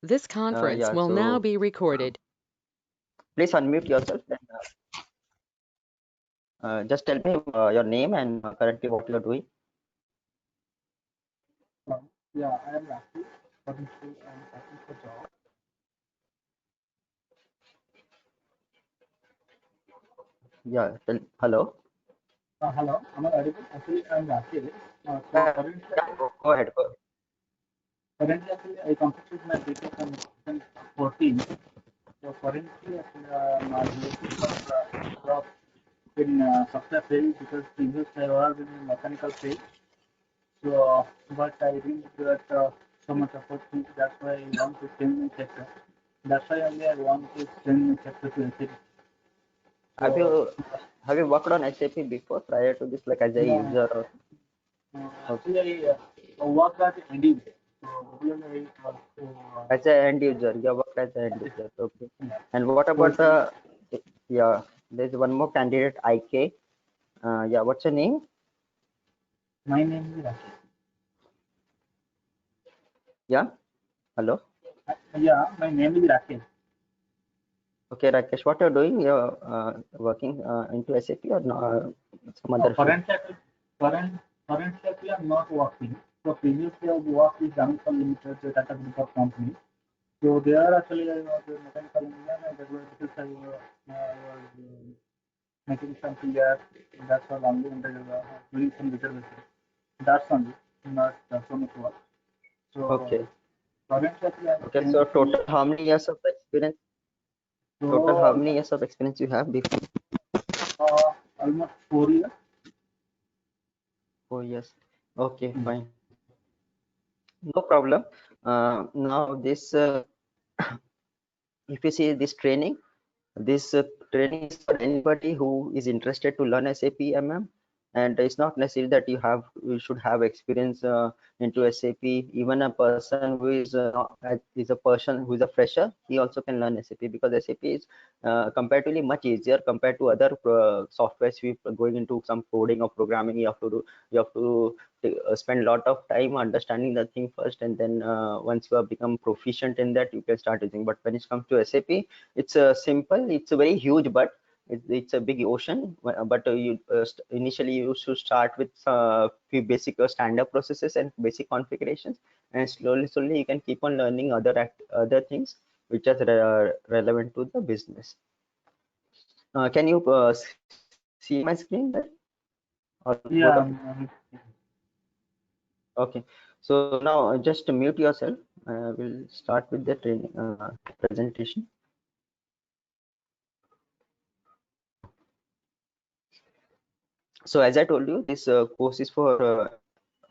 This conference Yeah, will now so be recorded. please unmute yourself and just tell me your name and currently what you're doing. Yeah, I am Rafi. Currently, I am searching for job. Yeah, hello. Hello, am I audible? Actually, I am Rafi. So Yeah, currently, yeah, go ahead. Go ahead. actually, I completed my BTech in 2014. So currently, actually, I'm looking for job in software field because previously I was in mechanical field. So, but I didn't get so much opportunity. That's why I want to change my sector. That's why only I want to change my sector to SAP. Have So, you have you worked on SAP before prior to this, like as a no, user or okay. actually, I work at NDB. So, really, I work As an end user? You worked as an end user, okay. yeah. And what So, about the yeah? There's one more candidate, IK. Yeah, what's your name? my name is Rakesh. Yeah, hello. Yeah, my name is Rakesh. Okay, Rakesh, what you're doing? You're working into SAP or no, some No, other field? currently, I'm not working. So, previously, I worked with Jamaica Limited, the Tata Group of company. So, there actually, I was a mechanical engineer, and that was because I was making something there. That's all only, and doing some reservation. That's only, not so much work. So, Okay. currently, I'm Okay, so changing. total how many years of experience? Total how So, many years of experience you have before? almost 4 years. 4 years. Okay, Mm. fine. No problem. Now this, if you see this training is for anybody who is interested to learn SAP MM, and it's not necessary that you should have experience into SAP. Even a person who is is a person who is a fresher, he also can learn SAP because SAP is comparatively much easier compared to other softwares. We going into some coding or programming, you have to spend a lot of time understanding the thing first, and then once you have become proficient in that, you can start using. But when it comes to SAP, it's simple. It's a very huge, but it's a big ocean. But initially you should start with few basic standard processes and basic configurations, and slowly you can keep on learning other things which are relevant to the business. Can you see my screen there? Or both Yeah, of you? Okay. So now just mute yourself. We'll start with the training presentation. So as I told you, this course is for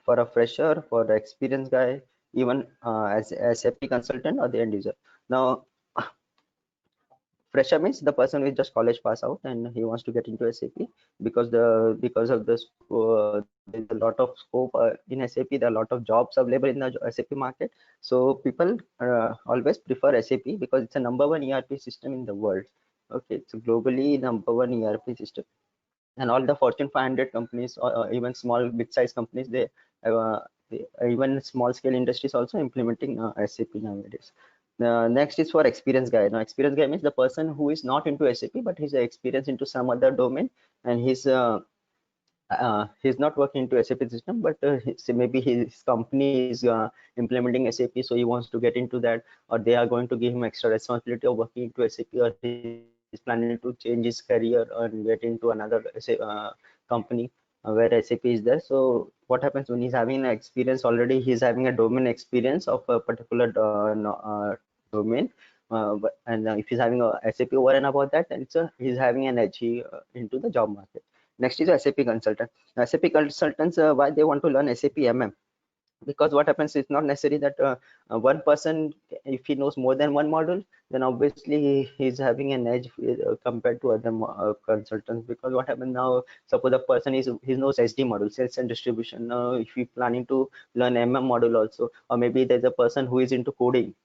a fresher, for the experienced guy, even as a SAP consultant or the end user. Now, fresher means the person who is just college pass out and he wants to get into SAP because of this there's a lot of scope in SAP. There are a lot of jobs available in the SAP market. So people always prefer SAP because it's a number one ERP system in the world. Okay, it's a globally number one ERP system, and all the Fortune 500 companies or even small mid-sized companies, uh, even small scale industries also implementing SAP nowadays. Next is for experienced guy. Now experienced guy means the person who is not into SAP but he's experienced into some other domain, and he's not working into SAP system, but maybe his company is implementing SAP, so he wants to get into that, or they are going to give him extra responsibility of working into SAP, or he's planning to change his career and get into another company where SAP is there. So what happens when he's having an experience already? He's having a domain experience of a particular domain. And if he's having a SAP over and above that, then he's having an edge into the job market. Next is SAP consultant. SAP consultants, why they want to learn SAP MM? Because what happens is not necessary that one person, if he knows more than one module, then obviously he's having an edge compared to other consultants. Because what happens now, suppose the person he knows SD module, sales and distribution. Now if we planning to learn MM module also, or maybe there's a person who is into coding.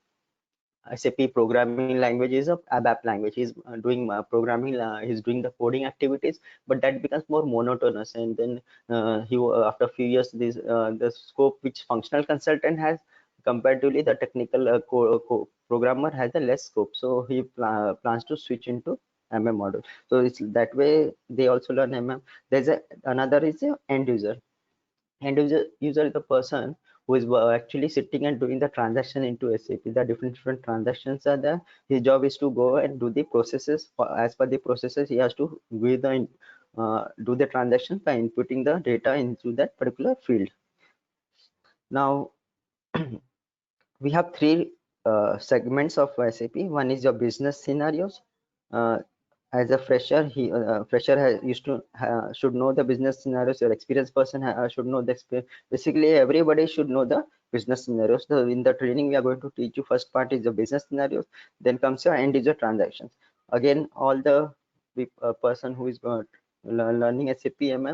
SAP programming language is a ABAP language. He's doing programming. He's doing the coding activities, but that becomes more monotonous. And then he after a few years, this the scope which functional consultant has comparatively the technical programmer has a less scope, so he plans to switch into module. So it's that way they also learn There's another is a end user. End user is the person who is actually sitting and doing the transaction into SAP. The different transactions are there. His job is to go and do the processes. As per the processes, he has to do the transaction by inputting the data into that particular field. Now we have three segments of SAP. One is your business scenarios. Uh, as a fresher, used to should know the business scenarios. Your experienced person should know the experience. Basically, everybody should know the business scenarios. So in the training, we are going to teach you. First part is the business scenarios. Then comes your end user transactions. Again, all the person who is learning SAP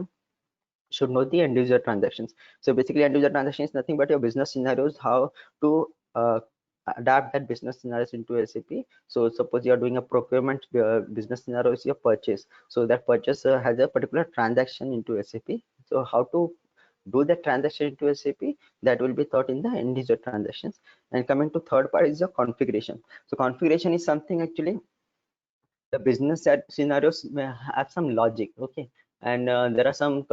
should know the end user transactions. So basically, end user transaction is nothing but your business scenarios, how to adapt that business scenarios into SAP. So suppose you are doing a procurement business scenario is your purchase. So that purchase has a particular transaction into SAP. So how to do the transaction into SAP, that will be taught in the end user transactions. And coming to third part is your configuration. So configuration is something actually the business scenarios may have some logic, okay, and there are some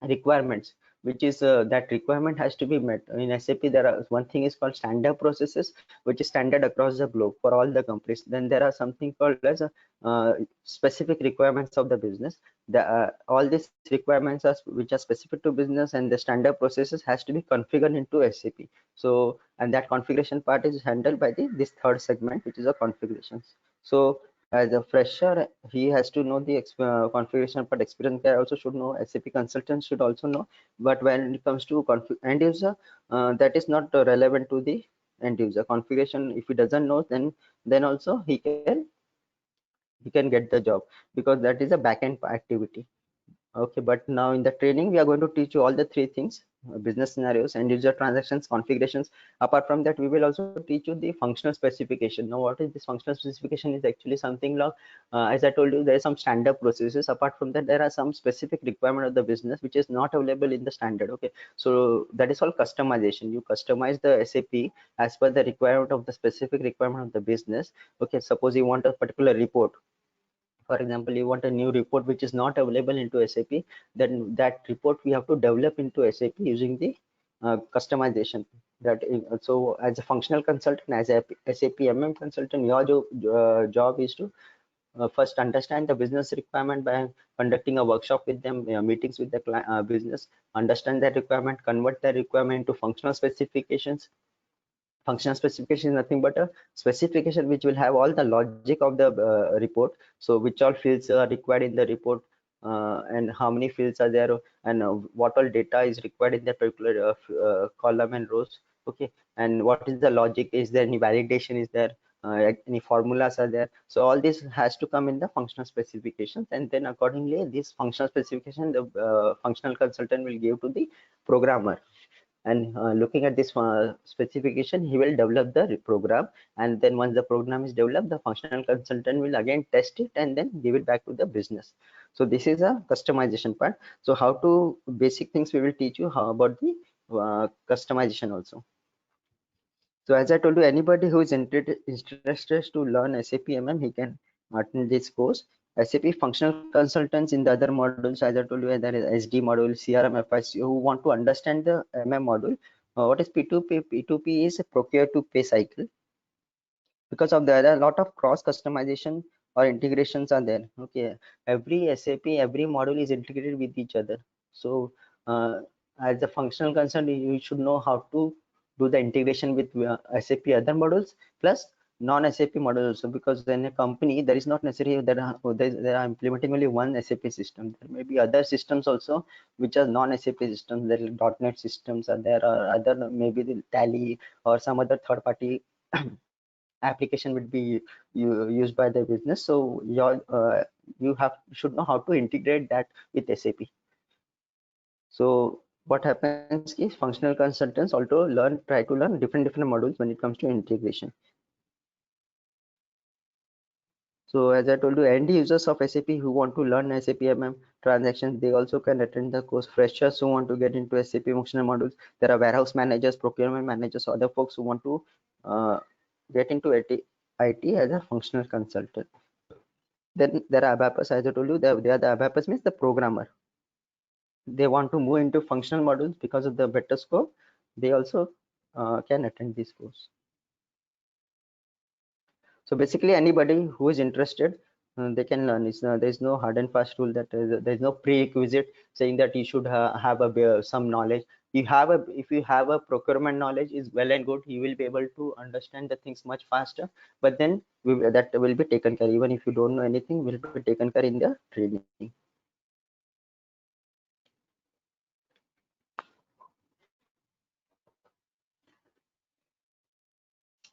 requirements, which is that requirement has to be met in SAP. There are one thing is called standard processes, which is standard across the globe for all the companies. Then there are something called as specific requirements of the business. All these requirements are which are specific to business, and the standard processes has to be configured into SAP. So and that configuration part is handled by this third segment, which is a configurations. So as a fresher, he has to know the configuration, but experienced guy also should know. SAP consultants should also know. But when it comes to end user, that is not relevant to the end user configuration. If he doesn't know, then also he can get the job, because that is a backend activity. Okay, but now in the training, we are going to teach you all the three things: business scenarios, end user transactions, configurations. Apart from that, we will also teach you the functional specification. Now, what is this functional specification? Is actually something like, as I told you, there are some standard processes. Apart from that, there are some specific requirement of the business which is not available in the standard. Okay, so that is all customization. You customize the SAP as per the requirement of the specific requirement of the business. Okay, suppose you want a particular report. For example, you want a new report which is not available into SAP, then that report we have to develop into SAP using the customization. So as a functional consultant, as a SAP consultant, your job is to first understand the business requirement by conducting a workshop with them, meetings with the business, understand that requirement, convert that requirement into functional specifications. Functional specification is nothing but a specification which will have all the logic of the report. So which all fields are required in the report, and how many fields are there, and what all data is required in that particular column and rows. Okay, and what is the logic? Is there any validation? Is there any formulas are there? So all this has to come in the functional specifications, and then accordingly this functional specification the functional consultant will give to the programmer. And looking at this specification, he will develop the program, and then once the program is developed, the functional consultant will again test it and then give it back to the business. So this is a customization part. So how to basic things we will teach you. How about the customization also? So as I told you, anybody who is interested to learn SAP he can attend this course. SAP functional consultants in the other modules, as I told you, there is SD module, CRM, FIC, who want to understand the module. What is P2P? P2P is a procure to pay cycle. Because of that, a lot of cross customization or integrations are there. Okay, every SAP, every module is integrated with each other. So as a functional concern, you should know how to do the integration with SAP other modules plus non-SAP models also, because in a company there is not necessarily that they are implementing only one SAP system. There may be other systems also which are non-SAP systems. There are .NET systems are there, or other maybe the Tally or some other third-party application would be used by the business. So you should know how to integrate that with SAP. So what happens is functional consultants also try to learn different modules when it comes to integration. So as I told you, end users of SAP who want to learn SAP MM transactions, they also can attend the course. Freshers who want to get into SAP functional modules, there are warehouse managers, procurement managers, other folks who want to get into IT as a functional consultant. Then there are ABAPers, as I told you, they are the ABAPers means the programmer. They want to move into functional modules because of the better scope. They also can attend this course. So basically, anybody who is interested, they can learn. There is no hard and fast rule that there is no prerequisite saying that you should have some knowledge. If you have a procurement knowledge is well and good. You will be able to understand the things much faster. But then that will be taken care. Even if you don't know anything, will be taken care in the training.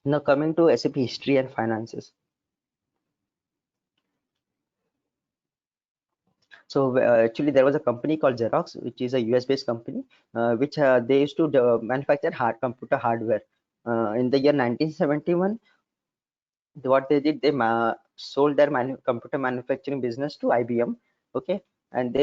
Now coming to SAP history and finances. So actually, there was a company called Xerox, which is a US-based company, which they used to manufacture computer hardware. In the year 1971, what they did, they sold their computer manufacturing business to IBM. Okay, and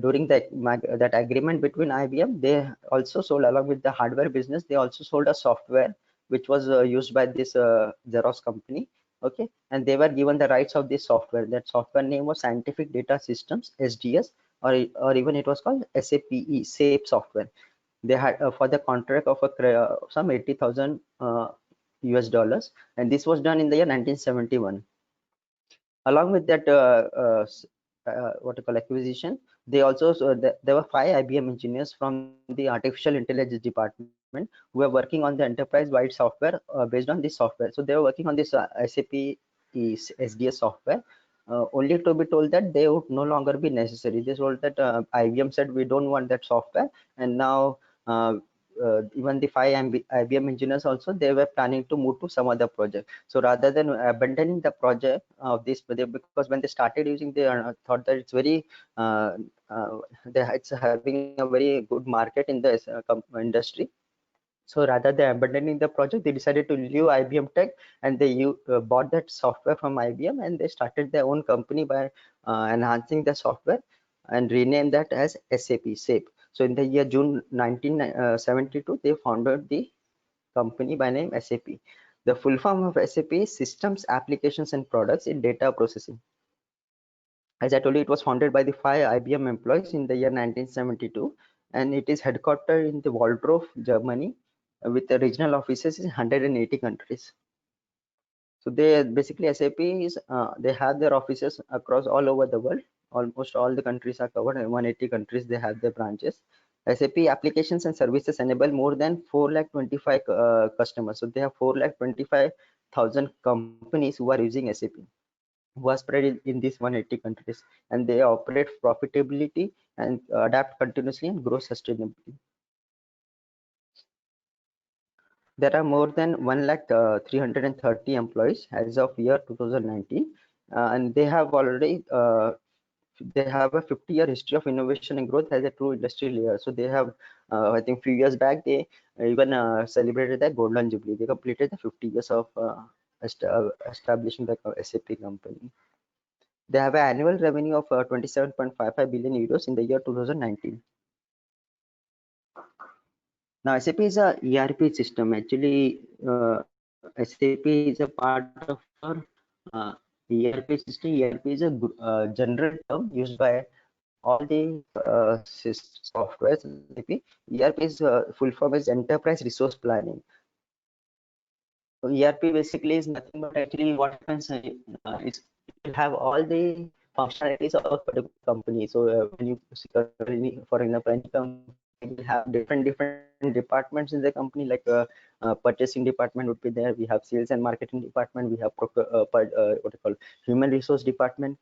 during that agreement between IBM, they also sold, along with the hardware business, they also sold a software which was used by this Xerox company. Okay, and they were given the rights of this software. That software name was Scientific Data Systems, SDS, or even it was called SAP software. They had for the contract of some 80,000 US dollars, and this was done in the year 1971. Along with that what you call acquisition, they also there were 5 IBM engineers from the artificial intelligence department who were working on the enterprise wide software based on this software. So they were working on this SAP SDS software, only to be told that they would no longer be necessary. They told that IBM said we don't want that software, and now even the 5 IBM engineers also, they were planning to move to some other project. So rather than abandoning the project of this, because when they started using, they thought that it's very it's having a very good market in the industry. So rather than abandoning the project, they decided to leave IBM Tech, and they bought that software from IBM, and they started their own company by enhancing the software and renamed that as SAP. So in the year June 1972, they founded the company by name SAP. The full form of SAP is Systems, Applications and Products in Data Processing. As I told you, it was founded by the 5 IBM employees in the year 1972, and it is headquartered in the Waldorf, Germany, with the regional offices in 180 countries. So they basically, SAP is they have their offices across all over the world. Almost all the countries are covered. In 180 countries they have their branches. SAP applications and services enable more than 425 customers. So they have 425,000 companies who are using SAP, who are spread in these 180 countries, and they operate profitability and adapt continuously and grow sustainably. There are more than 1,330 employees as of year 2019, and they have already they have a 50-year history of innovation and growth as a true industry leader. So they have, I think, few years back they even celebrated their golden jubilee. They completed the 50 years of establishing the SAP company. They have an annual revenue of 27.55 billion euros in the year 2019. Now, SAP is a ERP system. Actually, SAP is a part of our ERP system. ERP is a general term used by all the softwares. ERP is full form is Enterprise Resource Planning. So ERP basically is nothing but actually what happens is it will have all the functionalities of a particular company. So when you for example, any company will have different departments in the company, like purchasing department would be there. We have sales and marketing department. We have what you call human resource department.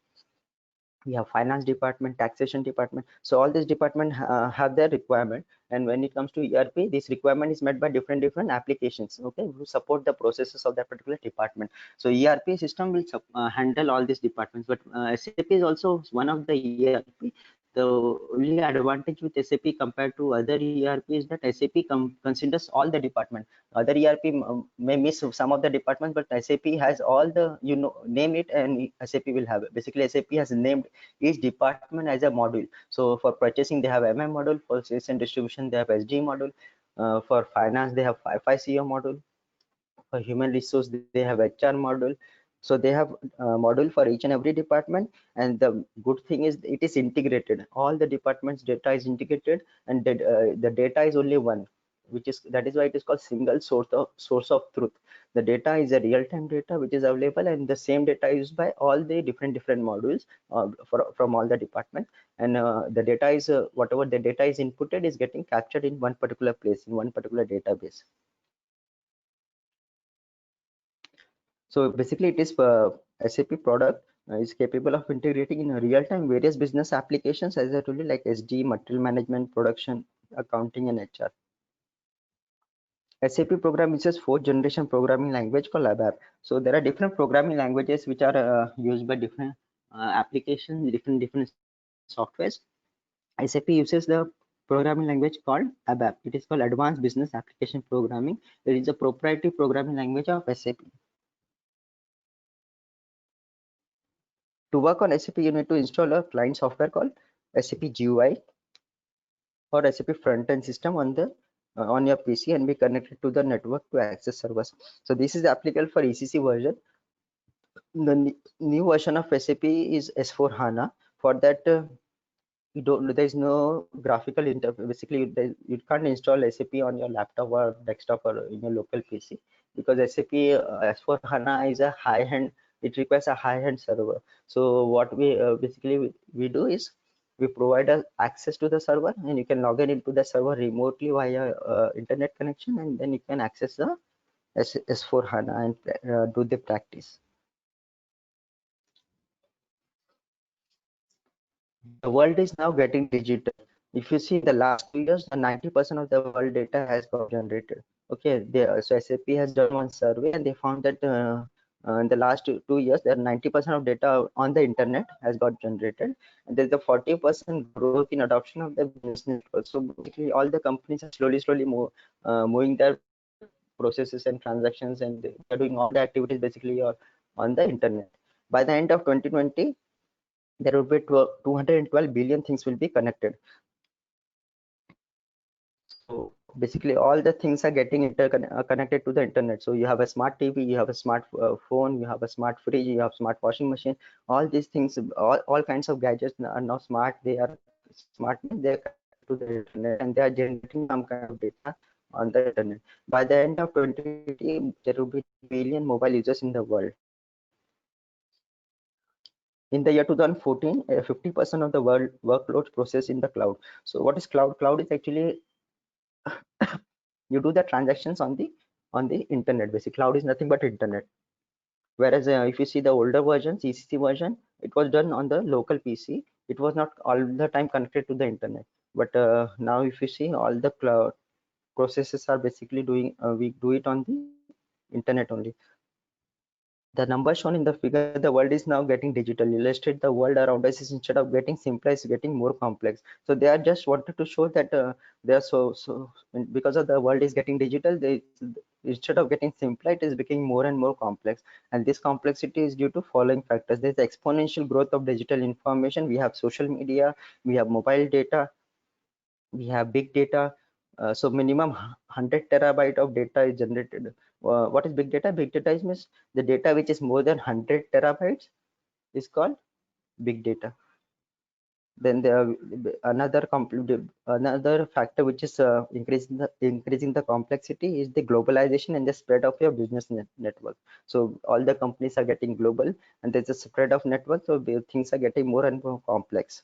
We have finance department, taxation department. So all these department have their requirement, and when it comes to ERP, this requirement is met by different applications, okay, who support the processes of that particular department. So ERP system will handle all these departments, but SAP is also one of the ERP The only advantage with SAP compared to other ERP is that SAP considers all the department. Other ERP may miss some of the departments, but SAP has all the, name it and SAP will have it. Basically, SAP has named each department as a module. So for purchasing, they have MM module. For sales and distribution, they have SD module. For finance, they have FICO module. For human resource, they have HR module. So they have module for each and every department. And the good thing is it is integrated. All the departments data is integrated, and the data is only one, that is why it is called single source of truth. The data is a real-time data which is available, and the same data is used by all the different modules from all the departments. And the data is whatever the data is inputted is getting captured in one particular place, in one particular database. So basically, it is SAP product is capable of integrating in real time various business applications, as I told you, like SD, material management, production, accounting, and HR. SAP program uses fourth generation programming language called ABAP. So there are different programming languages which are used by different applications, different softwares. SAP uses the programming language called ABAP. It is called Advanced Business Application Programming. It is a proprietary programming language of SAP. To work on SAP, you need to install a client software called SAP GUI or SAP front-end system on your PC and be connected to the network to access servers. So this is applicable for ECC version. The new version of SAP is S4 HANA. For that, there is no graphical interface. Basically, you can't install SAP on your laptop or desktop or in your local PC, because SAP S4 HANA is a high-end. It requires a high-end server. So what we basically we do is we provide access to the server, and you can log in into the server remotely via internet connection, and then you can access the S4 HANA and do the practice. The world is now getting digital. If you see the last 2 years, the 90% of the world data has got generated. Okay, so SAP has done one survey and they found that in the last 2 years, there 90% of data on the internet has got generated, and there's a 40% growth in adoption of the business network. So basically, all the companies are slowly moving their processes and transactions, and they're doing all the activities basically on the internet. By the end of 2020, there will be 212 billion things will be connected. So basically all the things are getting connected to the internet. So you have a smart TV, you have a smart phone, you have a smart fridge, you have smart washing machine. All these things, all kinds of gadgets are now smart. They are smart, they are connected to the internet, and they are generating some kind of data on the internet. By the end of 2020, there will be billion mobile users in the world. In the year 2014, 50% of the world workloads processed in the cloud. So what is cloud? Cloud is actually you do the transactions on the internet. Basically, cloud is nothing but internet. Whereas if you see the older version, ECC version, it was done on the local PC. It was not all the time connected to the internet. But now, if you see, all the cloud processes are basically doing we do it on the internet only. The number shown in the figure, the world is now getting digital. Illustrate the world around us is, instead of getting simpler, is getting more complex. So they are just wanted to show that they are so because of the world is getting digital, they instead of getting simpler, it is becoming more and more complex. And this complexity is due to following factors. There's exponential growth of digital information. We have social media, we have mobile data, we have big data. So minimum 100 terabyte of data is generated. What is big data? Big data is means the data which is more than 100 terabytes is called big data. Then there are another factor which is increasing the complexity is the globalization and the spread of your business network. So all the companies are getting global, and there's a spread of network, so things are getting more and more complex.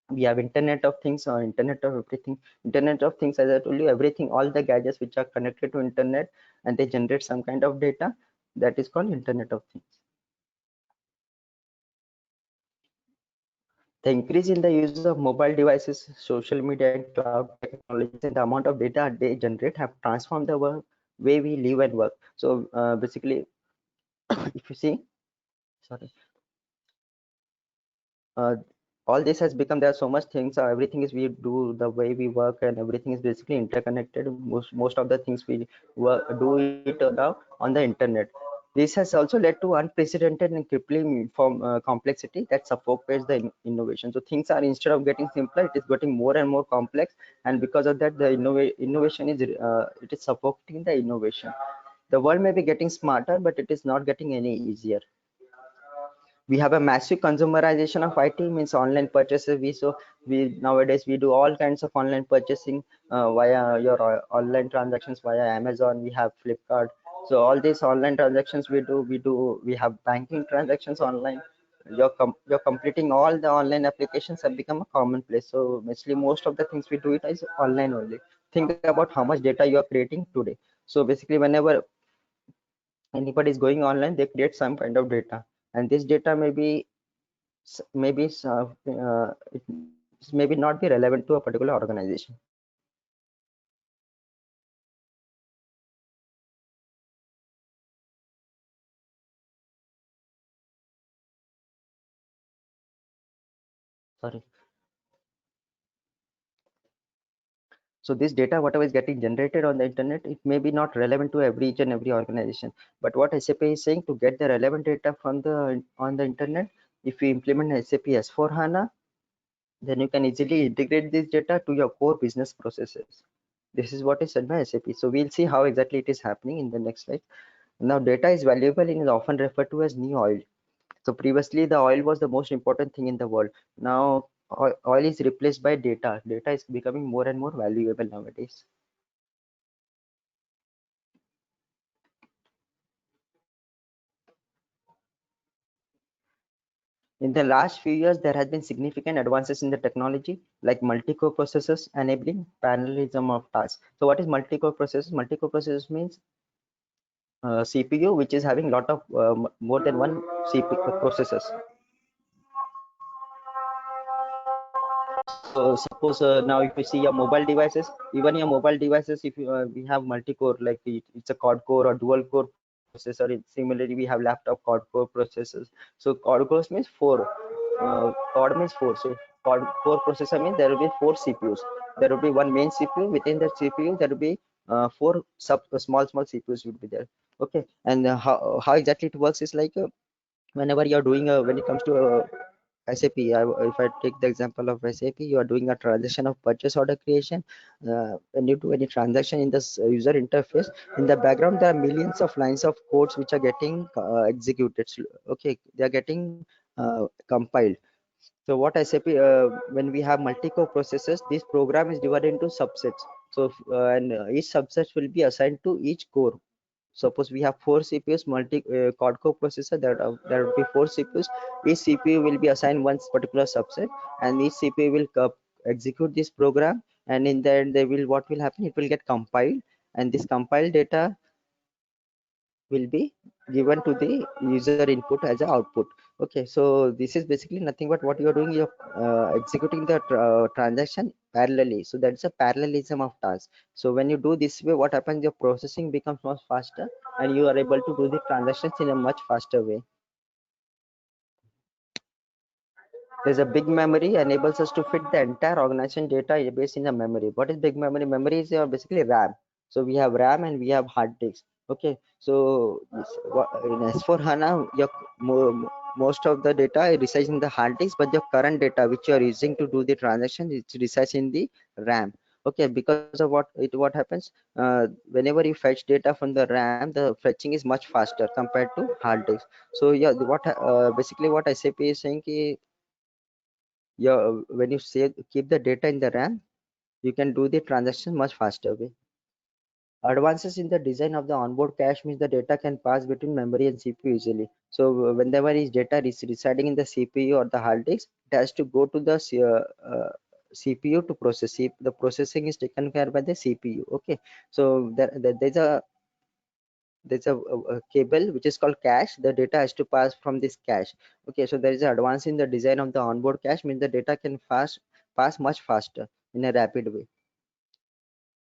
We have internet of things or internet of everything. Internet of things, as I told you, everything, all the gadgets which are connected to internet and they generate some kind of data, that is called internet of things. The increase in the use of mobile devices, social media, and cloud technologies, and the amount of data they generate have transformed the way we live and work. So basically, if you see, sorry, all this has become, there are so much things, everything is we do, the way we work and everything is basically interconnected. Most of the things we do it now on the internet. This has also led to unprecedented and crippling form complexity that suffocates the innovation. So things are, instead of getting simpler, it is getting more and more complex, and because of that the innovation is it is suffocating the innovation. The world may be getting smarter, but it is not getting any easier. We have a massive consumerization of IT, means online purchases. We nowadays we do all kinds of online purchasing via your online transactions via Amazon. We have Flipkart. So all these online transactions we have banking transactions online. You're completing all the online applications have become a commonplace. So basically most of the things we do it is online only. Think about how much data you are creating today. So basically whenever anybody is going online, they create some kind of data, and this data maybe it maybe not be relevant to a particular organization. Sorry. So this data whatever is getting generated on the internet, it may be not relevant to every each and every organization. But what SAP is saying, to get the relevant data from the on the internet, if you implement SAP S4 HANA, then you can easily integrate this data to your core business processes. This is what is said by SAP. So we'll see how exactly it is happening in the next slide. Now data is valuable and is often referred to as new oil. So previously the oil was the most important thing in the world. Now oil is replaced by data. Data is becoming more and more valuable nowadays. In the last few years, there has been significant advances in the technology, like multi-core processors enabling parallelism of tasks. So what is multi-core processors? Multi-core processors means CPU which is having lot of more than one CPU processors. So suppose now if you see your mobile devices, even your mobile devices, if you, we have multi-core, like it's a quad core or dual core processor. Similarly, we have laptop quad core processors. So quad cores means four. Quad means four. So quad core processor means there will be four CPUs. There will be one main CPU. Within that CPU, there will be four small CPUs would be there. Okay, and how exactly it works is like whenever you're doing when it comes to SAP, if I take the example of SAP, you are doing a transaction of purchase order creation. When you do any transaction in this user interface, in the background there are millions of lines of codes which are getting executed. Okay, they are getting compiled. So what SAP, when we have multi-core processes, this program is divided into subsets. So and each subset will be assigned to each core. Suppose we have four CPUs, quad core processor, there will be four CPUs. Each CPU will be assigned one particular subset, and each CPU will execute this program. And in the end, they will what will happen? It will get compiled, and this compiled data will be given to the user input as an output. Okay, so this is basically nothing but what you are doing. You're executing the transaction parallelly. So that's a parallelism of tasks. So when you do this way, what happens? Your processing becomes much faster, and you are able to do the transactions in a much faster way. There's a big memory enables us to fit the entire organization database in a memory. What is big memory? Memory is basically RAM. So we have RAM and we have hard disks. Okay, so in S4 HANA, most of the data resides in the hard disk, but your current data which you are using to do the transaction, it resides in the RAM. Okay, because of what happens, whenever you fetch data from the RAM, the fetching is much faster compared to hard disk. So yeah, basically what SAP is saying is, yeah, when you save keep the data in the RAM, you can do the transaction much faster way. Advances in the design of the onboard cache means the data can pass between memory and CPU easily. So whenever is data is residing in the CPU or the hard disk, it has to go to the CPU to process it. The processing is taken care by the CPU. Okay, so there's a cable which is called cache. The data has to pass from this cache. Okay, so there is an advance in the design of the onboard cache, means the data can pass much faster in a rapid way.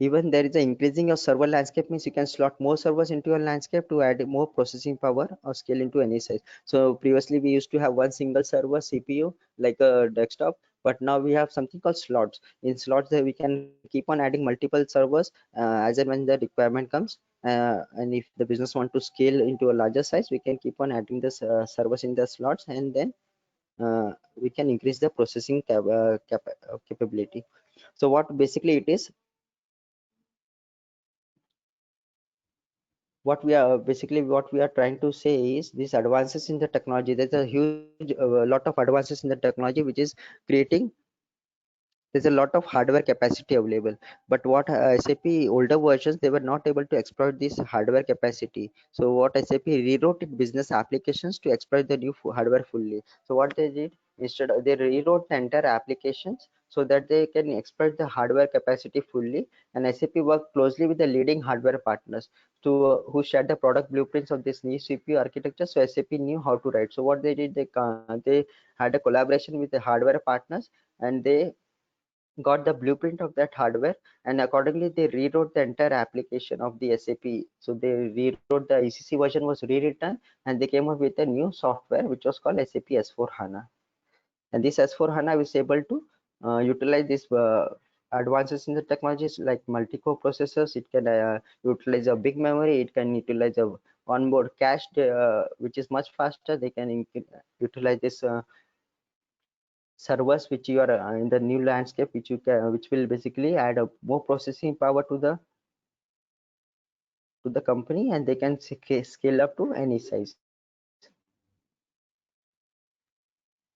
Even there is an increasing of server landscape, means you can slot more servers into your landscape to add more processing power or scale into any size. So previously we used to have one single server CPU like a desktop, but now we have something called slots. In slots that we can keep on adding multiple servers as and when the requirement comes. And if the business want to scale into a larger size, we can keep on adding the servers in the slots, and then we can increase the processing capability. So what basically it is, what we are trying to say is these advances in the technology, there's a huge lot of advances in the technology which is creating, there's a lot of hardware capacity available. But what SAP older versions, they were not able to exploit this hardware capacity. So what SAP rewrote its business applications to exploit the new hardware fully. So what they did, instead they rewrote the entire applications so that they can exploit the hardware capacity fully. And SAP worked closely with the leading hardware partners to who shared the product blueprints of this new CPU architecture. So SAP knew how to write. So what they did, they had a collaboration with the hardware partners, and they got the blueprint of that hardware, and accordingly they rewrote the entire application of the SAP. So they rewrote, the ECC version was rewritten, and they came up with a new software which was called SAP S4 HANA. And this S4 HANA is able to utilize this advances in the technologies like multi-core processors. It can utilize a big memory, it can utilize a onboard cache which is much faster. They can utilize this servers which you are in the new landscape, which you can, which will basically add a more processing power to the company, and they can scale up to any size.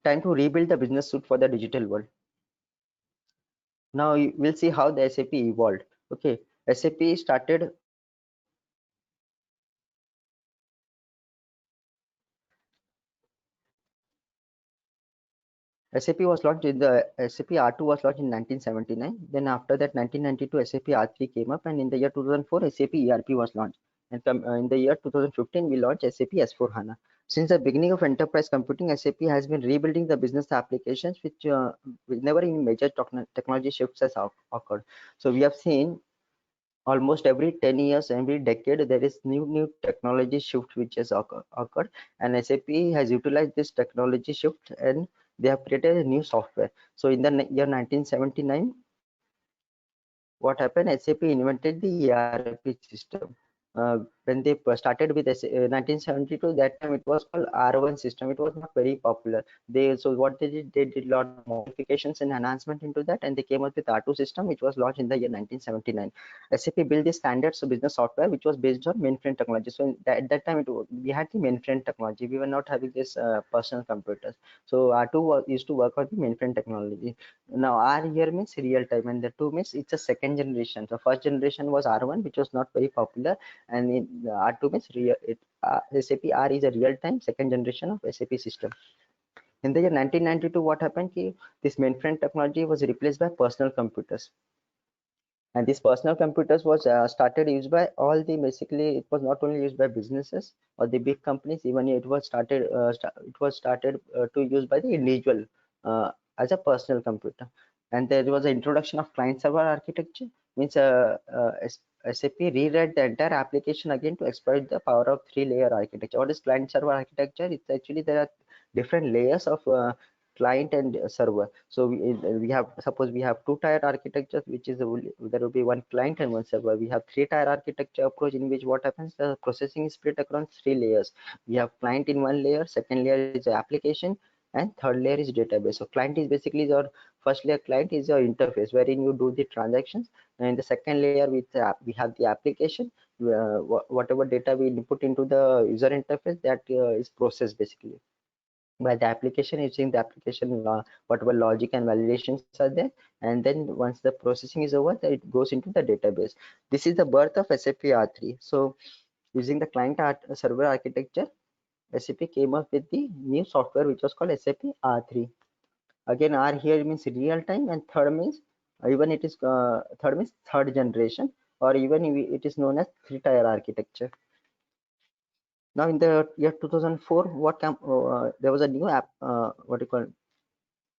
Time to rebuild the business suit for the digital world. Now we'll see how the SAP evolved. Okay, SAP started, SAP was launched in the SAP R2 was launched in 1979. Then after that, 1992, SAP R3 came up, and in the year 2004, SAP ERP was launched. And in the year 2015, we launched SAP S4 HANA. Since the beginning of enterprise computing, SAP has been rebuilding the business applications, which never any major technology shifts has occurred. So we have seen almost every 10 years, every decade, there is new technology shift which has occurred, and SAP has utilized this technology shift, and they have created a new software. So in the year 1979, what happened, SAP invented the ERP system. When they started with 1972, that time it was called R1 system. It was not very popular. So what they did, they did a lot of modifications and enhancement into that, and they came up with R2 system, which was launched in the year 1979. SAP built the standards business software, which was based on mainframe technology. So at that time, we had the mainframe technology. We were not having this personal computers. So R2 used to work on the mainframe technology. Now R here means real time, and the 2 means it's a second generation. So first generation was R1, which was not very popular, and in R2 means SAP R is a real time second generation of SAP system. In the year 1992, what happened? This mainframe technology was replaced by personal computers, and these personal computers was started used by all the, basically it was not only used by businesses or the big companies, even it was started to use by the individual as a personal computer. And there was an introduction of client server architecture, means SAP rewrite the entire application again to exploit the power of 3-layer architecture. What is client server architecture? It's actually, there are different layers of client and server. So we have, suppose we have 2-tier architecture, which is there will be one client and one server. We have 3-tier architecture approach, in which what happens, the processing is split across 3 layers. We have client in one layer, second layer is the application, and third layer is database. So client is basically your first layer. Client is your interface wherein you do the transactions, and in the second layer we have the application. Whatever data we input into the user interface, that is processed basically by the application, using the application whatever logic and validations are there, and then once the processing is over, it goes into the database. This is the birth of SAP R3. So using the client server architecture, SAP came up with the new software which was called SAP R3. Again, R here means real time, and third means even it is third means third generation, or even it is known as 3-tier architecture. Now in the year 2004, there was a new app, what you call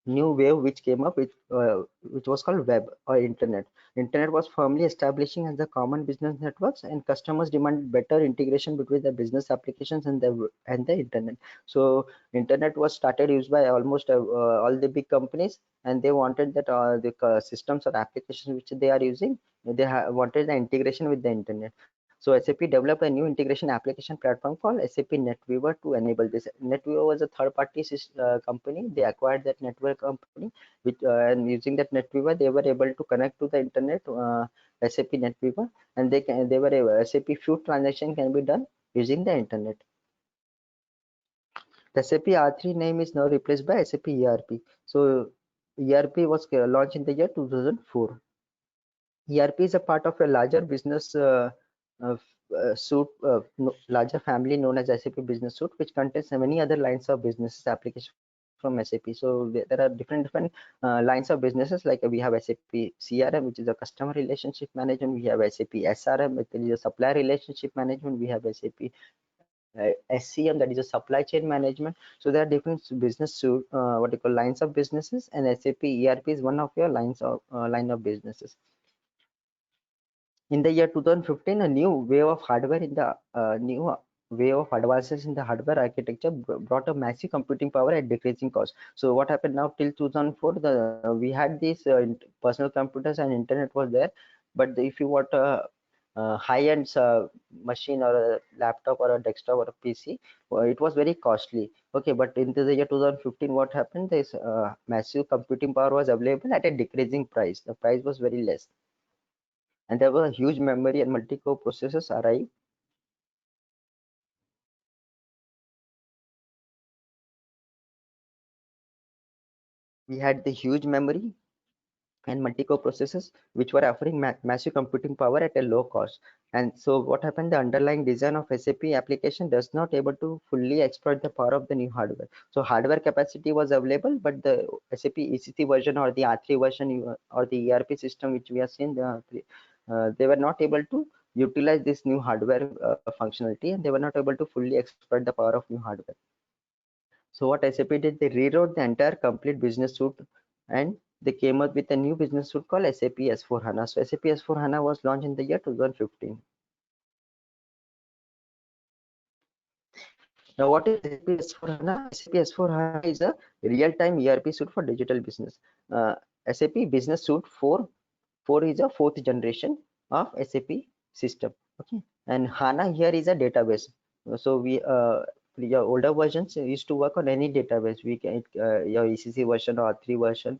new wave which came up, which was called web or internet. Internet was firmly establishing as the common business networks, and customers demanded better integration between the business applications and the internet. So internet was started used by almost all the big companies, and they wanted that the systems or applications which they are using, they wanted the integration with the internet. So SAP developed a new integration application platform called SAP NetWeaver to enable this. NetWeaver was a third-party company. They acquired that network company, which and using that NetWeaver, they were able to connect to the internet, SAP NetWeaver, and they were able, SAP few transactions can be done using the internet. The SAP R3 name is now replaced by SAP ERP. So ERP was launched in the year 2004. ERP is a part of a larger business suite, larger family known as SAP Business Suite, which contains many other lines of business applications from SAP. So there are different lines of businesses, like we have SAP CRM, which is a customer relationship management. We have SAP SRM, which is a supplier relationship management. We have SAP SCM, that is a supply chain management. So there are different business suite, what you call lines of businesses, and SAP ERP is one of your line of businesses. In the year 2015, a new wave of hardware in the new way of advances in the hardware architecture brought a massive computing power at decreasing cost. So what happened now till 2004, we had these personal computers and internet was there, but if you want a high-end machine or a laptop or a desktop or a PC, it was very costly. Okay, but in the year 2015, what happened? This massive computing power was available at a decreasing price. The price was very less, and there was a huge memory and multi-core processors arrived. We had the huge memory and multi-core processors which were offering massive computing power at a low cost. And so what happened, the underlying design of SAP application does not able to fully exploit the power of the new hardware. So hardware capacity was available, but the SAP ECC version or the R3 version or the ERP system which we have seen, they were not able to utilize this new hardware functionality, and they were not able to fully exploit the power of new hardware. So what SAP did, they rewrote the entire complete business suite, and they came up with a new business suite called SAP S4HANA. So SAP S4HANA was launched in the year 2015. Now, what is SAP S4HANA? SAP S4HANA is a real-time ERP suite for digital business. SAP Business Suite 4 is a fourth generation of SAP system. Okay, and HANA here is a database. So your older versions used to work on any database. We can your ECC version or R3 version,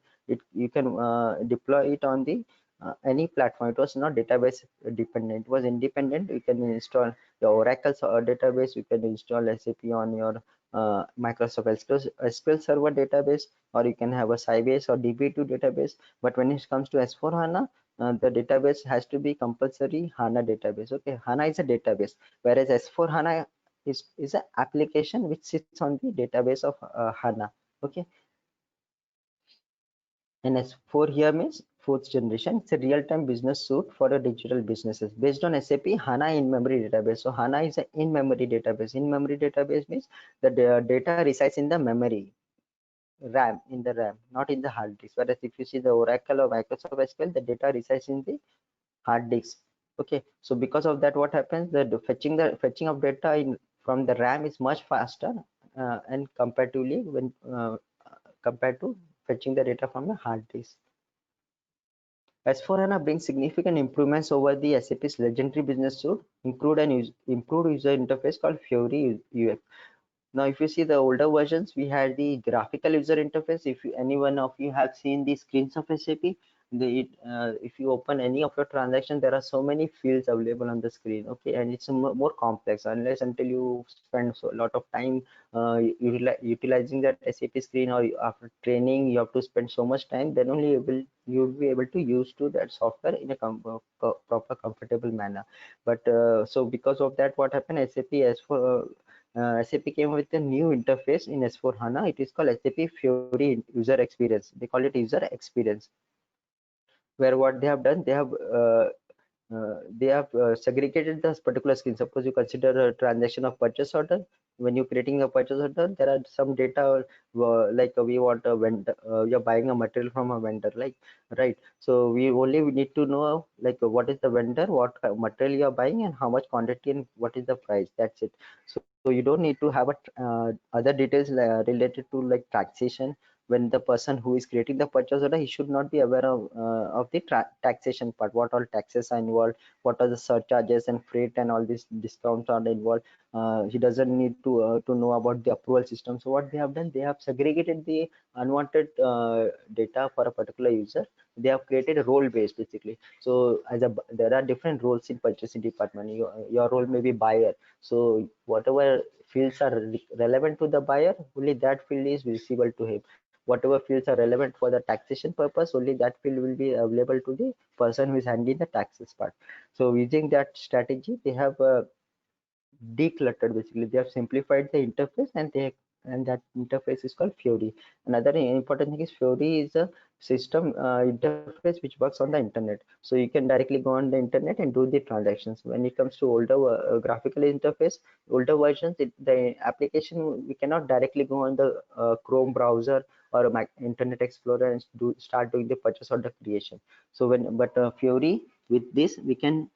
you can deploy it on the any platform. It was not database dependent, it was independent. You can install your Oracle database, you can install SAP on your Microsoft SQL Server database, or you can have a Sybase or DB2 database. But when it comes to S4 HANA, the database has to be compulsory HANA database. Okay, HANA is a database, whereas S4 HANA is an application which sits on the database of HANA. Okay, and S4 here means fourth generation. It's a real-time business suite for the digital businesses based on SAP HANA in-memory database. So HANA is an in-memory database. In-memory database means the data resides in the memory, RAM, in the RAM, not in the hard disk. Whereas if you see the Oracle or Microsoft SQL, the data resides in the hard disk. Okay, so because of that, what happens, the fetching of data from the RAM is much faster, and comparatively when compared to fetching the data from the hard disk. S4HANA brings significant improvements over the SAP's legendary business suite, improved user interface called Fiori UX. Now, if you see the older versions, we had the graphical user interface. If any one of you have seen the screens of SAP, if you open any of your transactions, there are so many fields available on the screen. Okay, and it's more complex unless until you spend a lot of time utilizing that SAP screen, or after training you have to spend so much time, then only you'll be able to use to that software in a proper comfortable manner. But so because of that, what happened, SAP S4 SAP came with a new interface in S4 HANA. It is called SAP Fiori User Experience. They call it User Experience, where what they have done, they have they have segregated this particular screen. Suppose you consider a transaction of purchase order. When you're creating a purchase order, there are some data like we want a vendor, you're buying a material from a vendor, like, right? So we need to know like what is the vendor, what material you're buying, and how much quantity and what is the price. That's it. So you don't need to have a other details related to like taxation. When the person who is creating the purchase order, he should not be aware of the taxation part, what all taxes are involved, what are the surcharges and freight and all these discounts are involved. He doesn't need to know about the approval system. So what they have done, they have segregated the unwanted data for a particular user. They have created a role base basically. So there are different roles in purchasing department. Your role may be buyer, so whatever fields are relevant to the buyer, only that field is visible to him. Whatever fields are relevant for the taxation purpose, only that field will be available to the person who is handling the taxes part. So using that strategy, they have decluttered basically. They have simplified the interface, and that interface is called Fiori. Another important thing is Fiori is a system interface which works on the internet. So you can directly go on the internet and do the transactions. When it comes to older graphical interface, older versions, the application, we cannot directly go on the Chrome browser or a Internet Explorer and start doing the purchase order creation. So Fiori, with this we can,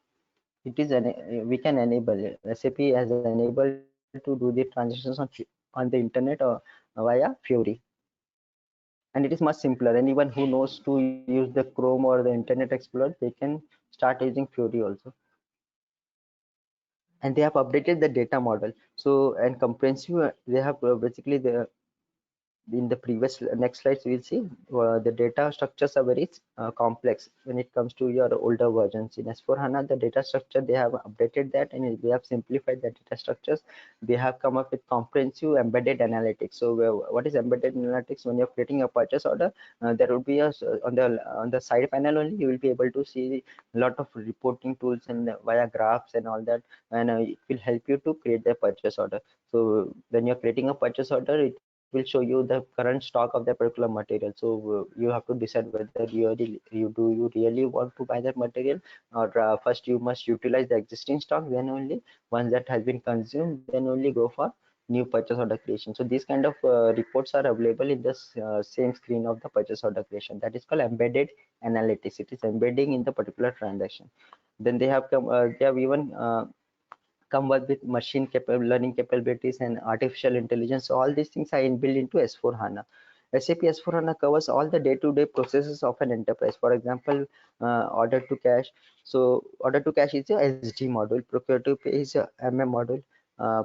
it is an we can enable it. SAP has enabled to do the transactions on the internet or via Fiori, and it is much simpler. Anyone who knows to use the Chrome or the Internet Explorer, they can start using Fiori also. And they have updated the data model. So and comprehensive, they have basically the in the previous next slides we'll see the data structures are very complex when it comes to your older versions. In S4HANA, the data structure, they have updated that and they have simplified the data structures. They have come up with comprehensive embedded analytics. So what is embedded analytics? When you're creating a purchase order, there will be a on the side panel only, you will be able to see a lot of reporting tools and via graphs and all that, and it will help you to create the purchase order. So when you're creating a purchase order, it will show you the current stock of that particular material. So you have to decide whether you really want to buy that material, or first you must utilize the existing stock, then only once that has been consumed, then only go for new purchase order creation. So these kind of reports are available in this same screen of the purchase order creation. That is called embedded analytics. It is embedding in the particular transaction. Then they have even come up with machine learning capabilities and artificial intelligence. So all these things are inbuilt into S4 HANA. SAP S4 HANA covers all the day-to-day processes of an enterprise. For example, order to cash. So order to cash is a SD module, procure to pay is a MM module,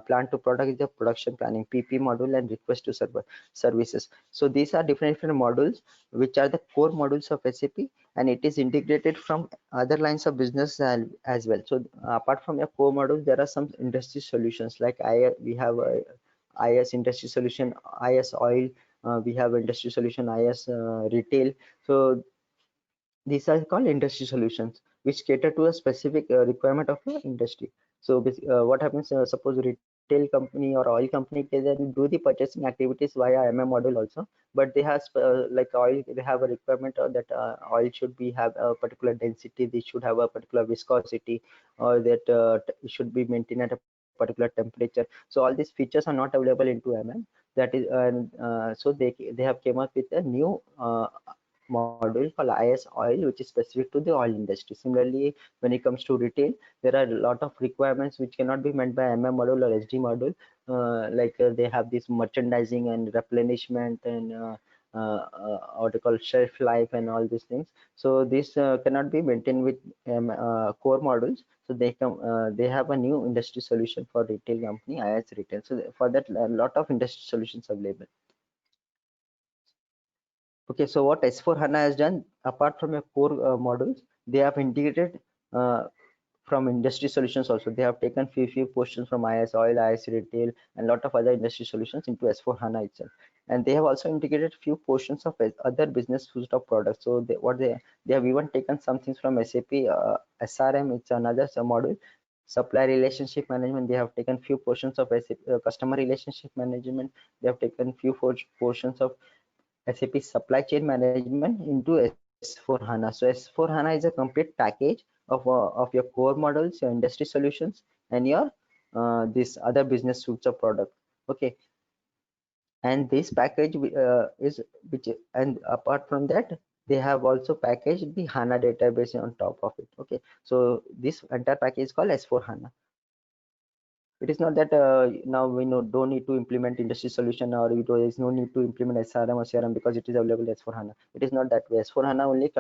plan to product is a production planning, PP module, and request to server services. So these are different modules which are the core modules of SAP, and it is integrated from other lines of business as well. So apart from your core models, there are some industry solutions like we have IS industry solution, IS oil, we have industry solution IS retail. So these are called industry solutions which cater to a specific requirement of the industry. So what happens, suppose retail company or oil company, they do the purchasing activities via MM module also, but they have like oil, they have a requirement that oil should be have a particular density, they should have a particular viscosity, or that it should be maintained at a particular temperature. So all these features are not available into MM. That is so they have came up with a new module called IS oil, which is specific to the oil industry. Similarly, when it comes to retail, there are a lot of requirements which cannot be met by MM module or SD module. They have this merchandising and replenishment and what they call shelf life and all these things. So this cannot be maintained with core modules. So they have a new industry solution for retail company, IS retail. So for that, a lot of industry solutions available. Okay, so what S4 HANA has done, apart from your core modules, they have integrated from industry solutions also. They have taken few portions from IS oil, IS retail, and a lot of other industry solutions into S4 HANA itself. And they have also integrated few portions of other business suite of products. So they have even taken some things from SAP SRM. It's another module. Supply relationship management. They have taken few portions of SAP customer relationship management. They have taken few portions of SAP supply chain management into S4 HANA. So S4 HANA is a complete package of your core models, your industry solutions, and your this other business suites of product. Okay, and this package is which, and apart from that, they have also packaged the HANA database on top of it. Okay, so this entire package is called S4 HANA. It is not that now we don't need to implement industry solution, or there is no need to implement SRM or CRM because it is available as 4 HANA. It is not that way. As 4 HANA only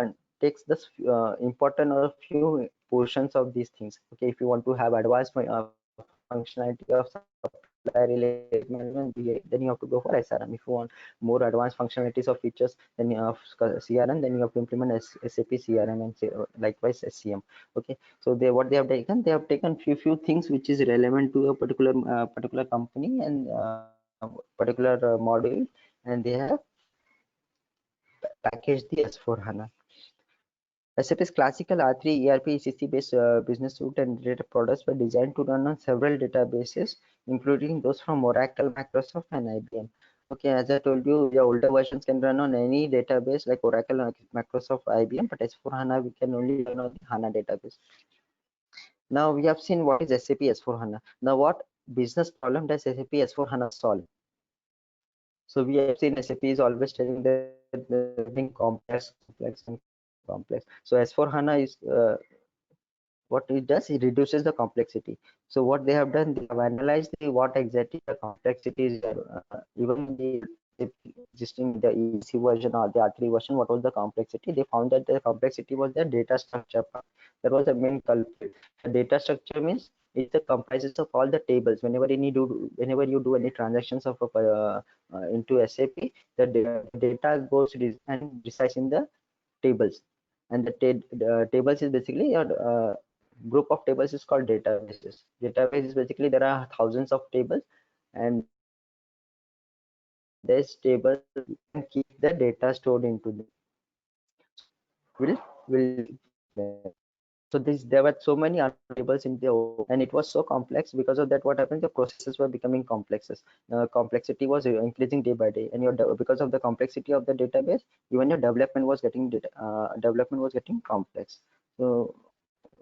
takes the important or few portions of these things. Okay, if you want to have advanced functionality of supply related management, then you have to go for SRM. If you want more advanced functionalities of features, then you have CRM, then you have to implement SAP CRM, and likewise SCM. Okay, so what they have taken few things which is relevant to a particular company and particular module, and they have packaged the S4 HANA. SAP's classical R3 ERP ECC based business suite and related products were designed to run on several databases, including those from Oracle, Microsoft, and IBM. Okay, as I told you, the older versions can run on any database like Oracle, Microsoft, IBM, but S4 HANA we can only run on the HANA database. Now we have seen what is SAP S4 HANA. Now what business problem does SAP S4 HANA solve? So we have seen SAP is always telling that they're being complex. So S4 HANA is what it does, it reduces the complexity. So what they have done, they have analyzed what exactly the complexity is there. Even the existing the EC version or the R3 version, what was the complexity? They found that the complexity was the data structure part. That was the main culprit. The data structure means it comprises of all the tables. Whenever you do any transactions of into SAP, the data goes and resides in the tables, and the tables is basically your group of tables is called databases. Database is basically there are thousands of tables, and this table can keep the data stored into them. Will so there were so many tables in the, and it was so complex. Because of that, what happened, the processes were becoming complexes. Complexity was increasing day by day, and because of the complexity of the database, even your development was getting complex. So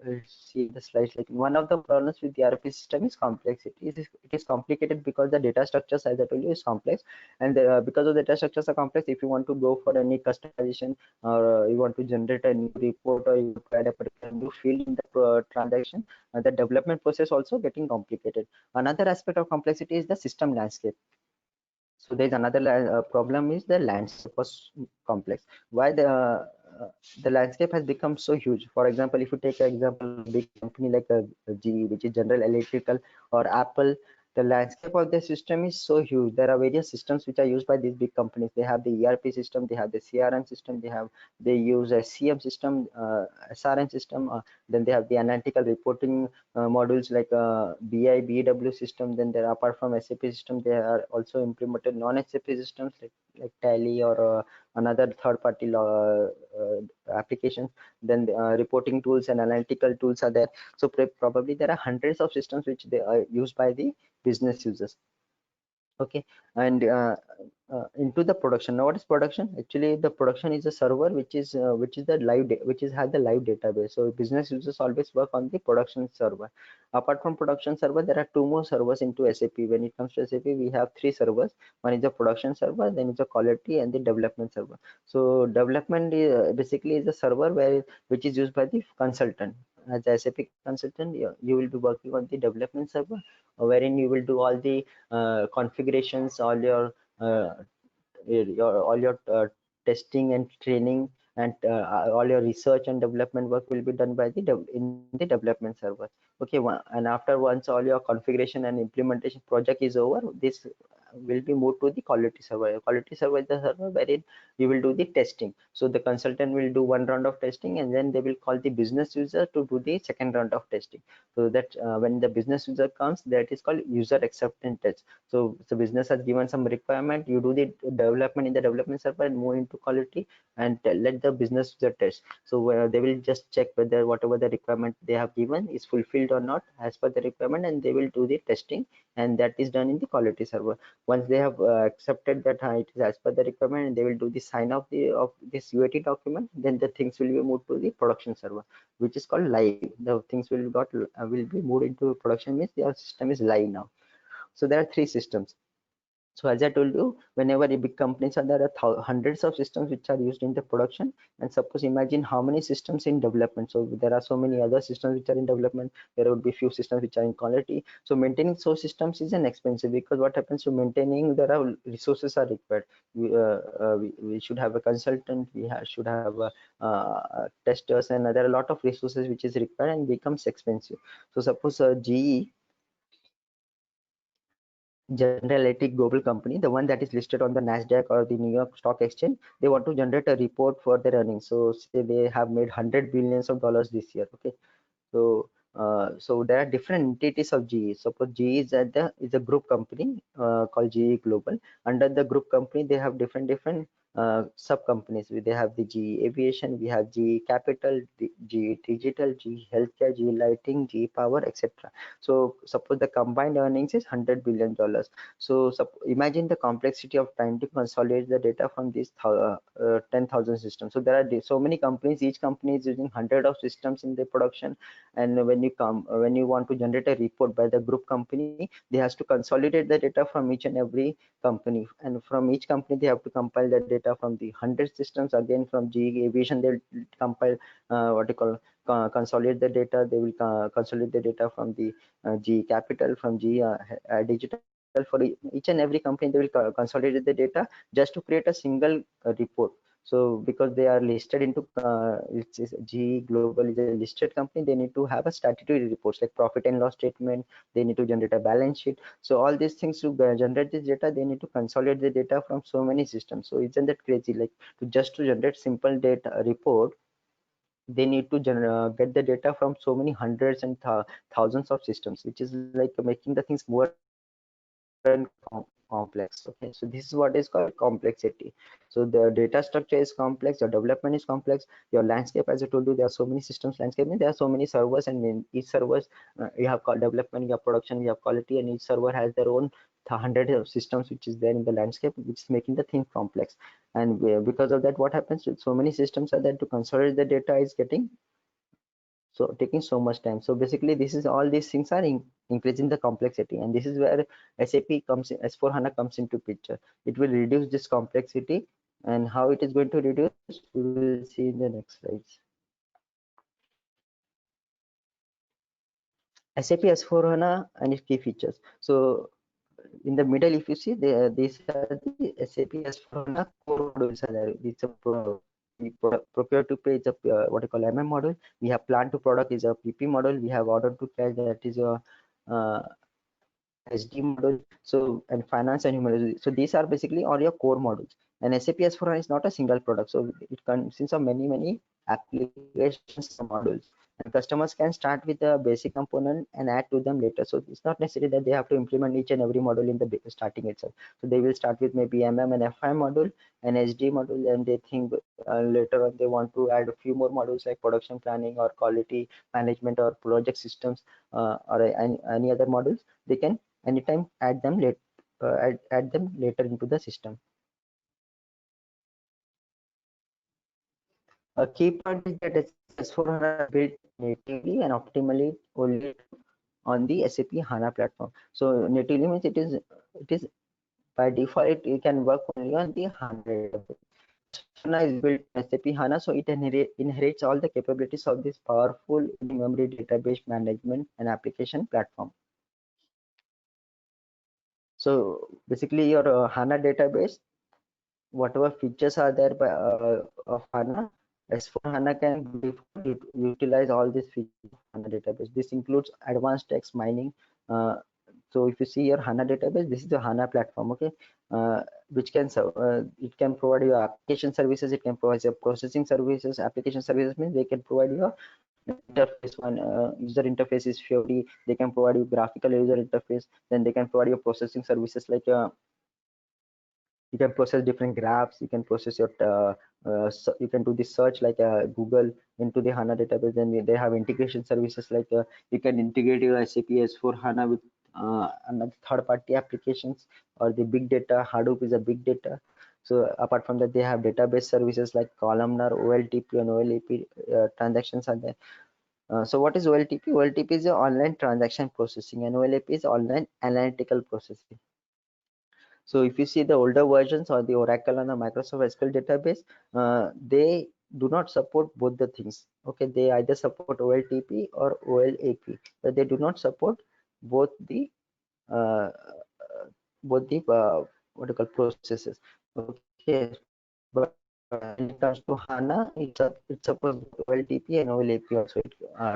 let's see the slides. Like, one of the problems with the ERP system is complexity. It is complicated because the data structures, as I told you, is complex, and because of the data structures are complex, if you want to go for any customization, or you want to generate a new report, or you want to add a particular new field in the transaction, the development process also getting complicated. Another aspect of complexity is the system landscape. So there's another problem is the landscape was complex. Why the landscape has become so huge? For example, if you take an example, a big company like GE, which is General Electrical, or Apple, the landscape of the system is so huge. There are various systems which are used by these big companies. They have the ERP system, they have the CRM system, they use a CM system, SRM system, then they have the analytical reporting modules like BI, BW system. Then there, apart from SAP system, they are also implemented non-SAP systems like Tally, or another third-party applications. Then reporting tools and analytical tools are there. So probably there are hundreds of systems which they are used by the business users. Okay, and into the production. Now what is production? Actually the production is a server which is the which is has the live database. So business users always work on the production server. Apart from production server, there are two more servers into SAP. When it comes to SAP, we have three servers. One is the production server, then is the quality, and the development server. So development basically is a server which is used by the consultant. As a SAP consultant, you will be working on the development server, wherein you will do all the configurations, uh, all your testing and training, and all your research and development work will be done by in the development server. Okay, and after once all your configuration and implementation project is over, this will be moved to the quality server. Quality server is the server wherein you will do the testing. So the consultant will do one round of testing, and then they will call the business user to do the second round of testing. So that when the business user comes, that is called user acceptance test. So the business has given some requirement, you do the development in the development server and move into quality, and let the business user test. So they will just check whether whatever the requirement they have given is fulfilled or not as per the requirement, and they will do the testing, and that is done in the quality server. Once they have accepted that it is as per the requirement, and they will do the sign off of this UAT document, then the things will be moved to the production server, which is called live. The things will be moved into production, means your system is live now. So there are three systems. So as I told you, whenever the big companies are there, are hundreds of systems which are used in the production. And suppose imagine how many systems in development. So there are so many other systems which are in development. There would be few systems which are in quality. So maintaining those systems is an expensive, because what happens to maintaining, there are resources are required. We should have a consultant. Should have testers, and there are a lot of resources which is required and becomes expensive. So suppose GE, General Electric global company, the one that is listed on the Nasdaq or the New York Stock Exchange, they want to generate a report for their earnings. So say they have made $100 billion this year. Okay, so there are different entities of GE. Suppose GE is a group company called GE Global. Under the group company, they have different sub companies. They have the GE Aviation, we have GE Capital, GE Digital, GE Healthcare, GE Lighting, GE Power, etc. So suppose the combined earnings is $100 billion. So imagine the complexity of trying to consolidate the data from these 10,000 systems. So there are so many companies. Each company is using hundred of systems in their production, and when you want to generate a report by the group company, they has to consolidate the data from each and every company, and from each company they have to compile the data from the 100 systems. Again, from GE Aviation, they'll compile what you call consolidate the data. They will consolidate the data from the GE Capital, from GE Digital. For each and every company, they will consolidate the data just to create a single report. So because they are listed into it's GE Global is a listed company, they need to have a statutory reports like profit and loss statement. They need to generate a balance sheet. So all these things, to generate this data, they need to consolidate the data from so many systems. So isn't that crazy? Like, to generate simple data report, they need to get the data from so many hundreds and thousands of systems, which is like making the things more and complex. Okay, so this is what is called complexity. So the data structure is complex, your development is complex, your landscape, as I told you, there are so many systems landscape, means there are so many servers, and in each servers you have called development, you have production, you have quality, and each server has their own hundred of systems which is there in the landscape, which is making the thing complex. And because of that, what happens with so many systems are that to consolidate the data is getting taking so much time. So basically, this is all these things are increasing the complexity, and this is where SAP comes in, S4 HANA comes into picture. It will reduce this complexity, and how it is going to reduce, we will see in the next slides. SAP S4 HANA and its key features. So in the middle, if you see, these are the SAP S4 HANA core modules are there. It's a procure to pay is a what you call module. We have plan to product is a PP model. We have order to cash, that is a uh, SD module. So, and finance and human. So these are basically all your core modules. And SAP S4 is not a single product, so it consists of many applications or modules. And customers can start with a basic component and add to them later. So it's not necessary that they have to implement each and every module in the starting itself. So they will start with maybe MM and FI module and SD module, and they think later on they want to add a few more modules like production planning or quality management or project systems or any other modules. They can anytime add them later into the system. A key point is that S4HANA built natively and optimally only on the SAP HANA platform. So natively means it is by default it can work only on the HANA database. HANA is built on SAP HANA, so it inherits all the capabilities of this powerful in-memory database management and application platform. So basically, your HANA database, whatever features are there of HANA, S4 HANA can utilize all these features of HANA database. This includes advanced text mining. Uh, so if you see your HANA database, this is the HANA platform, okay, which can it can provide you application services, it can provide your processing services. Application services means they can provide you interface. One user interface is Fiori. They can provide you graphical user interface. Then they can provide you processing services like you can process different graphs, you can process your you can do the search like Google into the HANA database. Then they have integration services like you can integrate your SAP S4 HANA with another third-party applications or the big data. Hadoop is a big data. So apart from that, they have database services like Columnar, OLTP, and OLAP transactions are there. So what is OLTP? OLTP is your online transaction processing, and OLAP is online analytical processing. So if you see the older versions or the Oracle and the Microsoft SQL database, they do not support both the things. Okay, they either support OLTP or OLAP, but they do not support both the uh, what you call processes. Okay, but when it comes to HANA, it's supposed OLTP and OLAP also.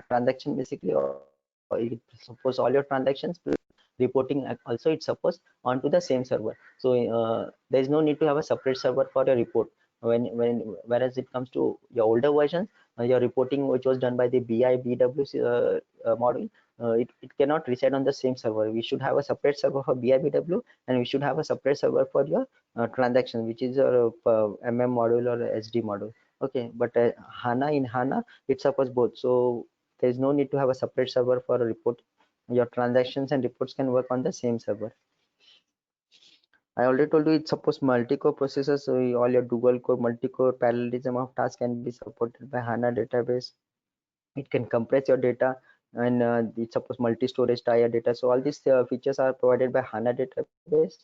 Transaction basically, or it suppose all your transactions reporting also it supposed onto the same server. So there is no need to have a separate server for your report. Whereas it comes to your older versions, your reporting which was done by the BI/BW model, it cannot reside on the same server. We should have a separate server for BI/BW, and we should have a separate server for your transaction, which is your MM module or SD module. Okay, but HANA, in HANA it supports both, so there is no need to have a separate server for a report. Your transactions and reports can work on the same server. I already told you it's supposed multi-core processors, so all your dual core, multi-core parallelism of tasks can be supported by HANA database. It can compress your data, and it's supposed multi-storage tier data. So all these features are provided by HANA database.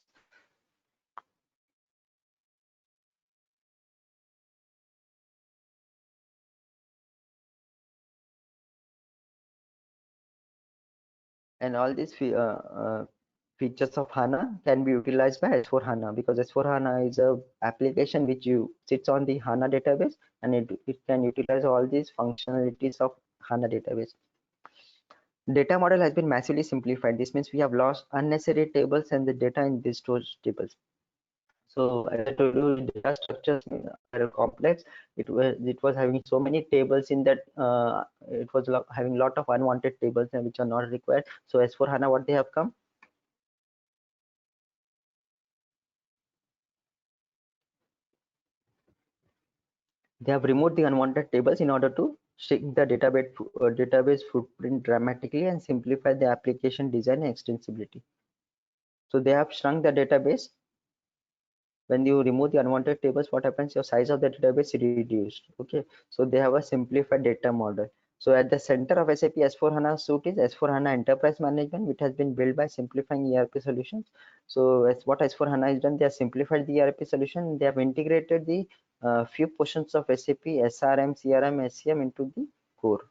And all these features of HANA can be utilized by S4 HANA, because S4 HANA is a application which you sits on the HANA database, and it can utilize all these functionalities of HANA database. Data model has been massively simplified. This means we have lost unnecessary tables and the data in these storage tables. So as I told you, data structures are complex. It was having so many tables in that it was having a lot of unwanted tables which are not required. So as for HANA, what they have come, they have removed the unwanted tables in order to shrink the database footprint dramatically and simplify the application design and extensibility. So they have shrunk the database. When you remove the unwanted tables, what happens? Your size of the database is reduced. Okay, so they have a simplified data model. So at the center of SAP S4HANA suite is S4HANA Enterprise Management, which has been built by simplifying ERP solutions. So as what S4HANA has done, they have simplified the ERP solution. They have integrated the few portions of SAP SRM, CRM, SCM into the core.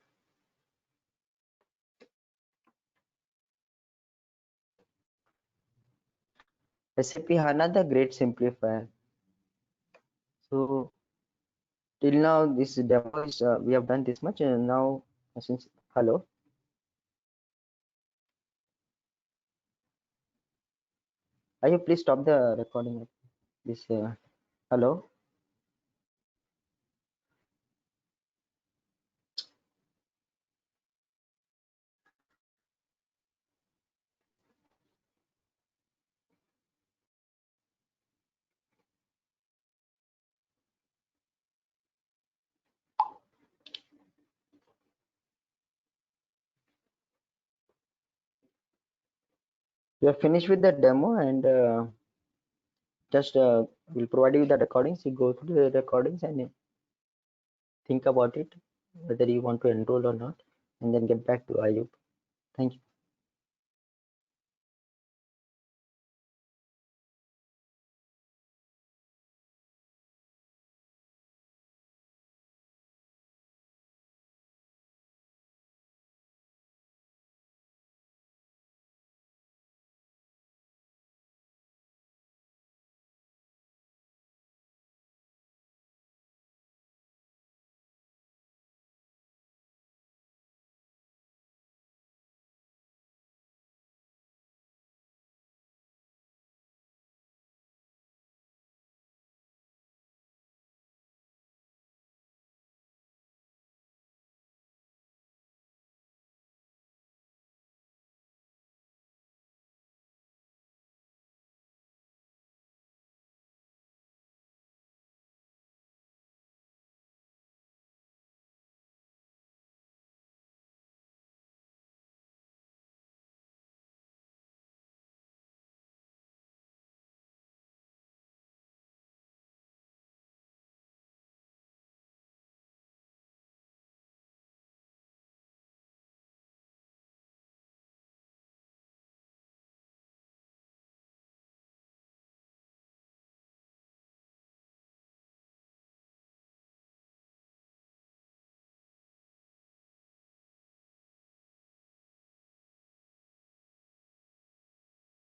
SAP HANA, the great simplifier. So till now, this demo is we have done this much, and now since hello. You please stop the recording? This hello. We are finished with the demo, and just we'll provide you the recordings. You go through the recordings and think about it, whether you want to enroll or not, and then get back to Ayub. Thank you.